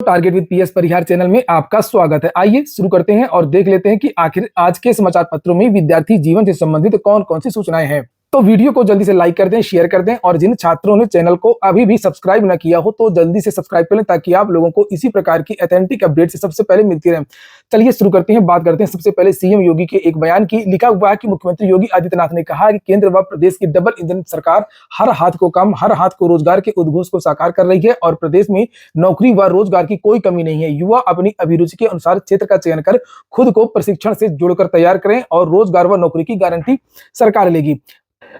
Target with PS Parihar channel में आपका स्वागत है। आइए शुरू करते हैं और देख लेते हैं कि आखिर आज के समाचार पत्रों में विद्यार्थी जीवन से संबंधित कौन कौन सी सूचनाएं हैं। तो वीडियो को जल्दी से लाइक कर दें, शेयर कर दें और जिन छात्रों ने चैनल को अभी भी सब्सक्राइब न किया हो तो जल्दी से सब्सक्राइब कर लें ताकि आप लोगों को इसी प्रकार की ऑथेंटिक अपडेट से सबसे पहले मिलती रहे। चलिए शुरू करते हैं, बात करते हैं सबसे पहले सीएम योगी के एक बयान की। लिखा हुआ है कि मुख्यमंत्री योगी आदित्यनाथ ने कहा कि केंद्र व प्रदेश की डबल इंजन सरकार हर हाथ को काम, हर हाथ को रोजगार के उद्घोष को साकार कर रही है और प्रदेश में नौकरी व रोजगार की कोई कमी नहीं है। युवा अपनी अभिरुचि के अनुसार क्षेत्र का चयन कर खुद को प्रशिक्षण से जोड़कर तैयार करें और रोजगार व नौकरी की गारंटी सरकार लेगी।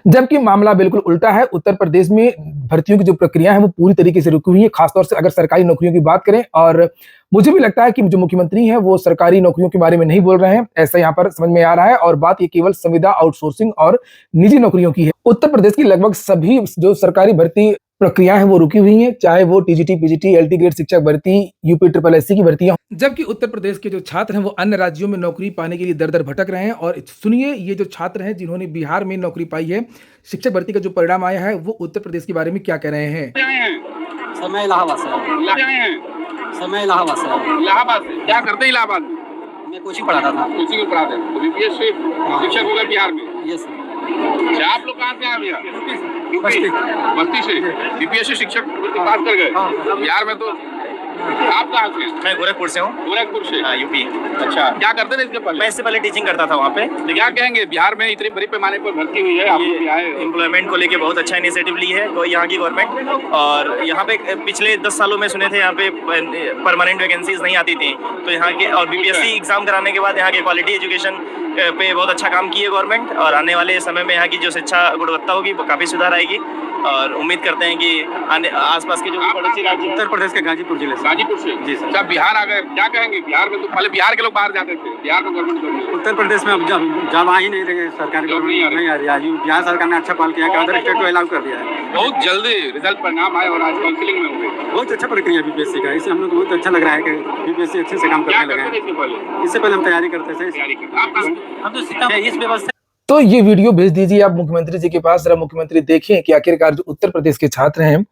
जबकि मामला बिल्कुल उल्टा है। उत्तर प्रदेश में भर्तियों की जो प्रक्रिया है वो पूरी तरीके से रुकी हुई है, खासतौर से अगर सरकारी नौकरियों की बात करें। और मुझे भी लगता है कि जो मुख्यमंत्री हैं वो सरकारी नौकरियों के बारे में नहीं बोल रहे हैं, ऐसा यहाँ पर समझ में आ रहा है। और बात ये केवल संविदा आउटसोर्सिंग और निजी नौकरियों की है। उत्तर प्रदेश की लगभग सभी जो सरकारी भर्ती प्रक्रिया है वो रुकी हुई है, चाहे वो टीजीटी, पीजीटी, एलटी ग्रेड शिक्षक भर्ती, यूपी ट्रिपल एससी की भर्तियां। जबकि उत्तर प्रदेश के जो छात्र हैं वो अन्य राज्यों में नौकरी पाने के लिए दर दर भटक रहे हैं। और सुनिए, ये जो छात्र हैं जिन्होंने बिहार में नौकरी पाई है, शिक्षक भर्ती का जो परिणाम आया है वो उत्तर प्रदेश के बारे में क्या कह रहे हैं। समय इलाहाबाद से समय इलाहाबाद से। इलाहाबाद से क्या करते हैं? इलाहाबाद में मैं कोचिंग पढ़ाता था। कोचिंग में पढ़ाते हैं। तो बीपीएस से शिक्षक हो गए बिहार में। Yes sir. अच्छा, आप लोग कहाँ से आए भैया? बस्ती से। बीपीएस से शिक्षक पास कर गए। बिहार में तो आप कहाँ से? मैं गोरखपुर से हूँ। गोरखपुर से? हाँ, यूपी। अच्छा, क्या करते थे इसके पहले? मैं इससे पहले टीचिंग करता था वहाँ पे। तो क्या कहेंगे, बिहार में इतनी बड़ी पैमाने पर भर्ती हुई है, आप लोग भी आए? एम्प्लॉयमेंट को लेके बहुत अच्छा इनिशिएटिव ली है यहाँ की गवर्नमेंट। और यहाँ पे पिछले 10 सालों में सुने थे यहाँ पे परमानेंट वैकेंसीज नहीं आती थी, तो यहाँ के और बीपीएससी एग्जाम कराने के बाद यहाँ के क्वालिटी एजुकेशन पे बहुत अच्छा काम की है गवर्नमेंट। और आने वाले समय में यहाँ की जो शिक्षा गुणवत्ता होगी वो काफ़ी सुधार आएगी। और उम्मीद करते हैं कि आसपास के जो पड़ोसी राज्य उत्तर प्रदेश के गाजीपुर जिले से। गाजीपुर से? जी सर। अच्छा, बिहार आ गए, क्या कहेंगे? बिहार में तो पहले बिहार के लोग बाहर जाते थे, बिहार में गवर्नमेंट। उत्तर प्रदेश में अब जब आ ही नहीं रहे, सरकारी गवर्नमेंट नहीं आ रही है। बिहार सरकार ने अच्छा पहल किया कि अदर स्टेट को अलाउ कर दिया है। बहुत जल्दी रिजल्ट परिणाम आए और आज काउंसिलिंग में हुए। बहुत अच्छा प्रक्रिया बीपीएससी का, इससे हम लोग को बहुत अच्छा लग रहा है कि बीपीएससी अच्छे से काम करने लगा है। इससे पहले हम तैयारी करते थे। हम तो इस व्यवस्था। तो ये वीडियो भेज दीजिए आप मुख्यमंत्री जी के पास, जरा मुख्यमंत्री देखें कि आखिरकार जो उत्तर प्रदेश के छात्र हैं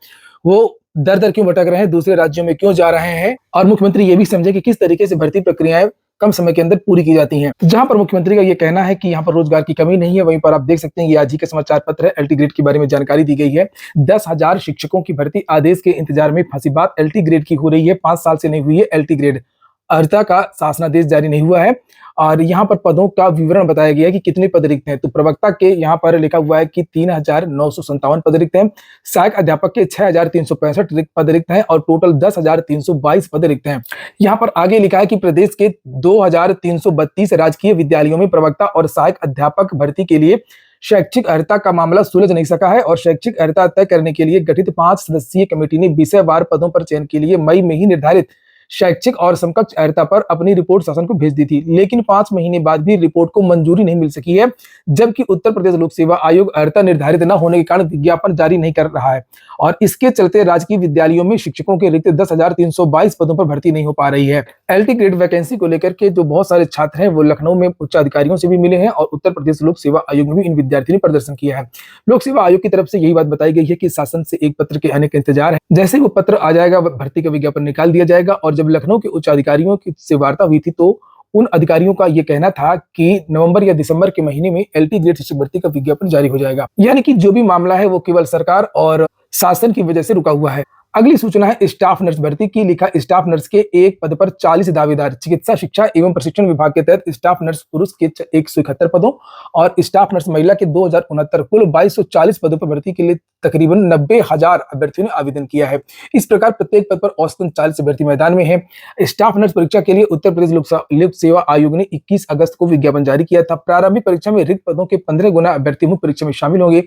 वो दर दर क्यों भटक रहे हैं, दूसरे राज्यों में क्यों जा रहे हैं। और मुख्यमंत्री ये भी समझे कि किस तरीके से भर्ती प्रक्रियाएं कम समय के अंदर पूरी की जाती हैं। जहां पर मुख्यमंत्री का ये कहना है कि यहाँ पर रोजगार की कमी नहीं है, वहीं पर आप देख सकते हैं ये आज ही का समाचार पत्र है, एलटी ग्रेड के बारे में जानकारी दी गई है। 10,000 शिक्षकों की भर्ती आदेश के इंतजार में फंसी बात एलटी ग्रेड की हो रही है। 5 साल से नहीं हुई है एलटी ग्रेड, अर्हता का शासनादेश जारी नहीं हुआ है। और यहाँ पर पदों का विवरण बताया गया है कि कितने पद रिक्त हैं। तो प्रवक्ता के यहाँ पर लिखा हुआ है कि 3,957 पद रिक्त हैं। सहायक अध्यापक के 6,365 पद रिक्त हैं और टोटल 10,322 पद रिक्त हैं। यहाँ पर आगे लिखा है कि प्रदेश के 2,332 राजकीय विद्यालयों में प्रवक्ता और सहायक अध्यापक भर्ती के लिए शैक्षिक अर्हता का मामला सुलझ नहीं सका है और शैक्षिक अर्हता तय करने के लिए गठित 5 सदस्यीय कमेटी ने विषयवार पदों पर चयन के लिए मई में ही निर्धारित शैक्षिक और समकक्ष अर्हता पर अपनी रिपोर्ट शासन को भेज दी थी, लेकिन 5 महीने बाद भी रिपोर्ट को मंजूरी नहीं मिल सकी है। जबकि उत्तर प्रदेश लोक सेवा आयोग अर्हता निर्धारित न होने के कारण विज्ञापन जारी नहीं कर रहा है और इसके चलते राजकीय विद्यालयों में शिक्षकों के रिक्त 10,322 पदों पर भर्ती नहीं हो पा रही है। एलटी ग्रेड वैकेंसी को लेकर के जो बहुत सारे छात्र हैं वो लखनऊ में उच्च अधिकारियों से भी मिले हैं और उत्तर प्रदेश लोक सेवा आयोग में भी इन विद्यार्थियों ने प्रदर्शन किया है। लोक सेवा आयोग की तरफ से यही बात बताई गई है कि शासन से एक पत्र के आने का इंतजार है। जैसे वो पत्र आ जाएगा भर्ती का विज्ञापन निकाल दिया जाएगा। और जब लखनऊ के उच्च अधिकारियों की से वार्ता हुई थी तो उन अधिकारियों का यह कहना था कि नवंबर या दिसंबर के महीने में एलटी ग्रेड शिक्षक भर्ती का विज्ञापन जारी हो जाएगा। यानी कि जो भी मामला है वो केवल सरकार और शासन की वजह से रुका हुआ है। अगली सूचना है स्टाफ नर्स भर्ती की। लिखा, स्टाफ नर्स के एक पद पर 40 दावेदार। चिकित्सा शिक्षा एवं प्रशिक्षण विभाग के तहत स्टाफ नर्स पुरुष के 171 पदों और स्टाफ नर्स महिला के 2,069, कुल 2,240 पदों पर भर्ती के लिए तकरीबन 90,000 अभ्यर्थियों ने आवेदन किया है। इस प्रकार प्रत्येक पद पर औसतन 40 अभ्यर्थी मैदान में है। स्टाफ नर्स परीक्षा के लिए उत्तर प्रदेश लोक सेवा आयोग ने 21 अगस्त को विज्ञापन जारी किया था। प्रारंभिक परीक्षा में रिक्त पदों के 15 गुना अभ्यर्थी मुख्य परीक्षा में शामिल होंगे।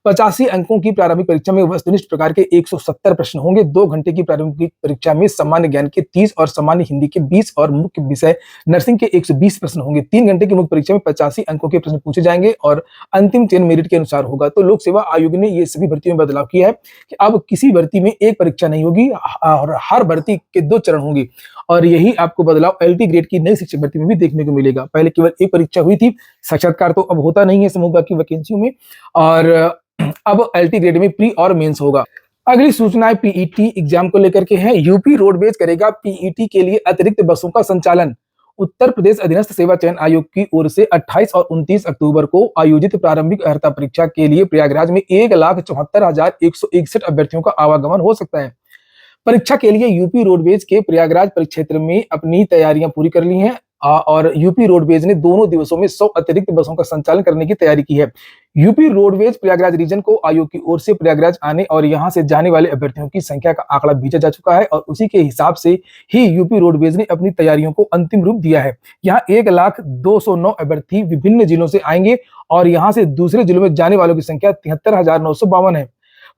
85 अंकों की प्रारंभिक परीक्षा में वस्तुनिष्ठ प्रकार के 170 प्रश्न होंगे। 2 घंटे की प्रारंभिक परीक्षा में सामान्य ज्ञान के 30 और सामान्य हिंदी के 20 और मुख्य विषय नर्सिंग के 120 प्रश्न होंगे। 3 घंटे की मुख्य परीक्षा में 85 अंकों के प्रश्न पूछे जाएंगे और अंतिम चयन मेरिट के अनुसार होगा। तो लोक सेवा आयोग ने ये सभी भर्तियों में बदलाव किया है कि अब किसी भर्ती में एक परीक्षा नहीं होगी और हर भर्ती के 2 चरण होंगे। और यही आपको बदलाव एलटी ग्रेड की नई शिक्षक भर्ती में भी देखने को मिलेगा। पहले केवल एक परीक्षा हुई थी, साक्षात्कार तो अब होता नहीं है समूह की वैकेंसियों में, और अब एलटी ग्रेड में प्री और मेंस होगा। अगली सूचनाएं पीईटी एग्जाम को लेकर के हैं। यूपी रोडवेज करेगा पीईटी के लिए अतिरिक्त बसों का संचालन। उत्तर प्रदेश अधीनस्थ सेवा चयन आयोग की ओर से 28 और 29 अक्टूबर को आयोजित प्रारंभिक अर्हता परीक्षा के लिए प्रयागराज में 1,74,161 अभ्यर्थियों का आवागमन हो सकता है। परीक्षा के लिए यूपी रोडवेज के प्रयागराज परिक्षेत्र में अपनी तैयारियां पूरी कर ली हैं और यूपी रोडवेज ने दोनों दिवसों में 100 अतिरिक्त बसों का संचालन करने की तैयारी की है। यूपी रोडवेज प्रयागराज रीजन को आयोग की ओर से प्रयागराज आने और यहां से जाने वाले अभ्यर्थियों की संख्या का आंकड़ा भेजा जा चुका है और उसी के हिसाब से ही यूपी रोडवेज ने अपनी तैयारियों को अंतिम रूप दिया है। यहाँ 1,02,09 अभ्यर्थी विभिन्न जिलों से आएंगे और यहाँ से दूसरे जिलों में जाने वालों की संख्या 73,952 है।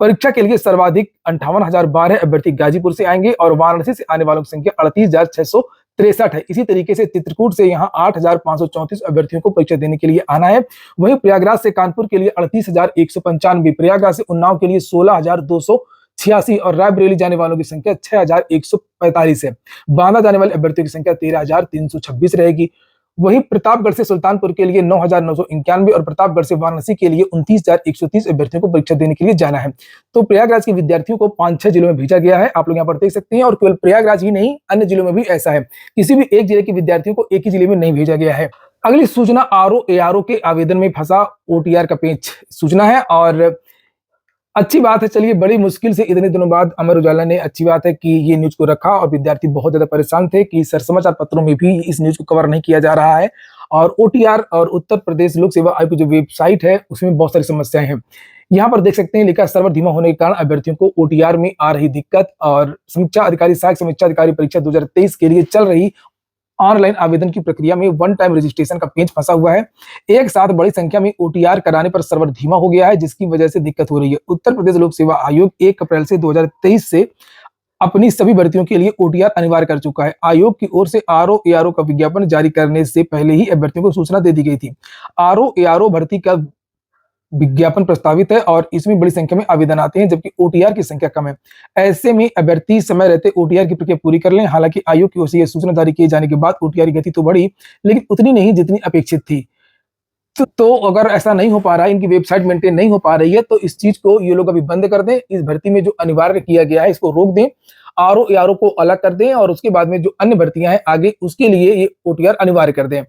परीक्षा के लिए सर्वाधिक 58,012 अभ्यर्थी गाजीपुर से आएंगे और वाराणसी से आने वालों की संख्या 38,663 है। इसी तरीके से चित्रकूट से यहाँ 8,534 अभ्यर्थियों को परीक्षा देने के लिए आना है। वहीं प्रयागराज से कानपुर के लिए 38,195, प्रयागराज से उन्नाव के लिए 16,286 और रायबरेली जाने वालों की संख्या 6,145 है। बांदा जाने वाले अभ्यर्थियों की संख्या 13,326 रहेगी। वहीं प्रतापगढ़ से सुल्तानपुर के लिए 9,991 और प्रतापगढ़ से वाराणसी के लिए 29,130 अभ्यर्थियों को परीक्षा देने के लिए जाना है। तो प्रयागराज के विद्यार्थियों को 5-6 जिलों में भेजा गया है, आप लोग यहाँ पर देख सकते हैं। और केवल प्रयागराज ही नहीं, अन्य जिलों में भी ऐसा है, किसी भी एक जिले के विद्यार्थियों को एक ही जिले में नहीं भेजा गया है। अगली सूचना आरओ एआरओ के आवेदन में फंसा ओटीआर का पेच सूचना है और अच्छी बात है। चलिए, बड़ी मुश्किल से इतने दिनों बाद अमर उजाला ने अच्छी बात है कि ये न्यूज को रखा और विद्यार्थी बहुत ज्यादा परेशान थे कि सर समाचार पत्रों में भी इस न्यूज को कवर नहीं किया जा रहा है। और ओटीआर और उत्तर प्रदेश लोक सेवा आयोग की जो वेबसाइट है उसमें बहुत सारी समस्याएं हैं। यहाँ पर देख सकते हैं, लिखा सर्वर धीमा होने के कारण अभ्यर्थियों को ओटीआर में आ रही दिक्कत और समीक्षा अधिकारी सहायक समीक्षा अधिकारी परीक्षा 2023 के लिए चल रही ऑनलाइन आवेदन की प्रक्रिया में वन टाइम रजिस्ट्रेशन का पेच फंसा हुआ है। एक साथ बड़ी संख्या में ओटीआर कराने पर सर्वर धीमा हो गया है, जिसकी वजह से दिक्कत हो रही है। उत्तर प्रदेश लोक सेवा आयोग 1 अप्रैल से 2023 से अपनी सभी भर्तियों के लिए ओटीआर अनिवार्य कर चुका है। आयोग की ओर से आरओ एआरओ का विज्ञापन जारी करने से पहले ही अभ्यर्थियों को सूचना दे दी गई थी। आरओ एआरओ भर्ती का विज्ञापन प्रस्तावित है और इसमें बड़ी संख्या में आवेदन आते हैं, जबकि ओटीआर की संख्या कम है। ऐसे में अभ्यर्थी समय रहते ओटीआर की प्रक्रिया पूरी कर लें। हालांकि आयोग की ओर से यह सूचना जारी किए जाने के बाद ओटीआर की गति तो बढ़ी, लेकिन उतनी नहीं जितनी अपेक्षित थी। तो अगर ऐसा नहीं हो पा रहा है, इनकी वेबसाइट मेंटेन नहीं हो पा रही है, तो इस चीज को ये लोग अभी बंद कर दें। इस भर्ती में जो अनिवार्य किया गया है इसको रोक दें, आरओ एआरओ को अलग कर दें और उसके बाद में जो अन्य भर्तियां हैं आगे उसके लिए ये ओटीआर अनिवार्य कर दें।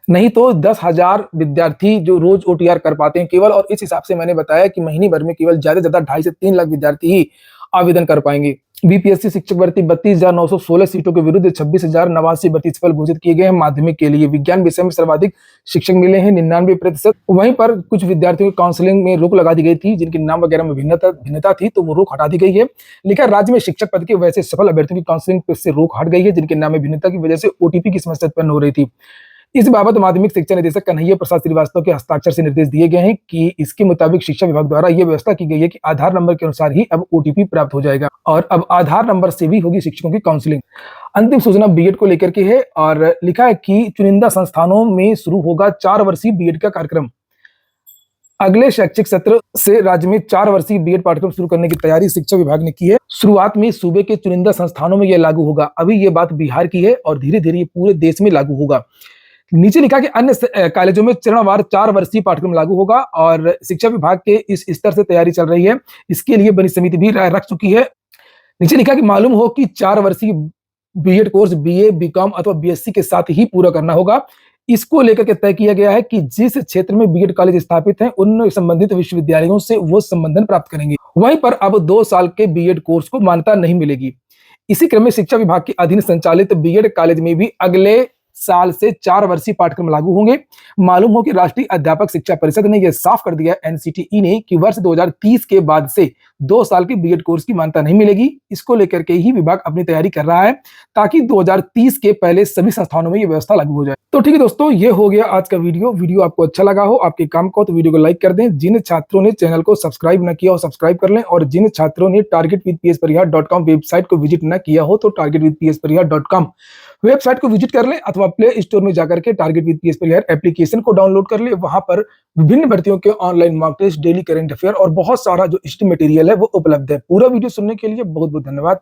नहीं तो 10,000 विद्यार्थी जो रोज ओटीआर कर पाते हैं केवल, और इस हिसाब से मैंने बताया कि महीने भर में केवल ज्यादा से ज्यादा 2.5 से 3 लाख विद्यार्थी ही आवेदन कर पाएंगे। बीपीएससी शिक्षक भर्ती 32,916 सीटों के विरुद्ध 26,089 भर्ती सफल घोषित किए गए हैं। माध्यमिक के लिए विज्ञान विषय में सर्वाधिक शिक्षक मिले हैं 99%। वहीं पर कुछ विद्यार्थियों की काउंसलिंग में रोक लगा दी गई थी, जिनके नाम वगैरह में भिन्नता थी, तो वो रोक हटा दी गई है। लिखा राज्य में शिक्षक पद के वैसे सफल अभ्यर्थियों की काउंसलिंग से रोक हट गई है, जिनके नाम में भिन्नता की वजह से ओटीपी की समस्या उत्पन्न हो रही थी। इस बाबत माध्यमिक शिक्षा निदेशक कन्हैया प्रसाद श्रीवास्तव के हस्ताक्षर से निर्देश दिए गए हैं कि इसके मुताबिक शिक्षा विभाग द्वारा यह व्यवस्था की गई है कि आधार नंबर के अनुसार ही अब ओटीपी प्राप्त हो जाएगा और अब आधार नंबर से भी होगी शिक्षकों की काउंसलिंग। अंतिम सूचना बीएड को लेकर के है और लिखा है कि चुनिंदा संस्थानों में शुरू होगा 4 वर्षीय बीएड का कार्यक्रम। अगले शैक्षिक सत्र से राज्य में 4 वर्षीय बीएड पाठ्यक्रम शुरू करने की तैयारी शिक्षा विभाग ने की है। शुरुआत में सूबे के चुनिंदा संस्थानों में यह लागू होगा। अभी ये बात बिहार की है और धीरे धीरे ये पूरे देश में लागू होगा। नीचे लिखा कि अन्य कॉलेजों में चरणवार 4 वर्षीय पाठ्यक्रम लागू होगा और शिक्षा विभाग के इस स्तर से तैयारी चल रही है। इसके लिए बनी समिति भी राय रख चुकी है। नीचे लिखा कि मालूम हो कि 4 वर्षीय बीएड कोर्स बीए, बीकॉम अथवा बीएससी के साथ ही पूरा करना होगा। इसको लेकर के तय किया गया है कि जिस क्षेत्र में बीएड कॉलेज स्थापित हैं उन संबंधित विश्वविद्यालयों से वो संबंधन प्राप्त करेंगे। वहीं पर अब 2 साल के बीएड कोर्स को मान्यता नहीं मिलेगी। इसी क्रम में शिक्षा विभाग के अधीन संचालित बीएड कॉलेज में भी अगले साल से 4 वर्षीय पाठ्यक्रम लागू होंगे। मालूम हो कि राष्ट्रीय अध्यापक शिक्षा परिषद ने यह साफ कर दिया एनसीटीई ने कि वर्ष 2030 के बाद से 2 साल के बीएड कोर्स की मान्यता नहीं मिलेगी। इसको लेकर के ही विभाग अपनी तैयारी कर रहा है ताकि 2030 के पहले सभी संस्थानों में यह व्यवस्था लागू हो जाए। तो ठीक है दोस्तों, ये हो गया आज का वीडियो आपको अच्छा लगा हो, आपके काम को, तो वीडियो को लाइक कर दें। जिन छात्रों ने चैनल को सब्सक्राइब न किया हो सब्सक्राइब कर लें और जिन छात्रों ने targetwithpspariha.com वेबसाइट को विजिट न किया हो तो targetwithpspariha.com वेबसाइट को विजिट कर लें अथवा प्ले स्टोर में जाकर के टारगेट विद पीएसपीआर एप्लीकेशन को डाउनलोड कर लें। वहां पर विभिन्न भर्तियों के online mock test, daily current affair और बहुत सारा जो स्टडी मटेरियल है वो उपलब्ध है। पूरा वीडियो सुनने के लिए बहुत बहुत धन्यवाद।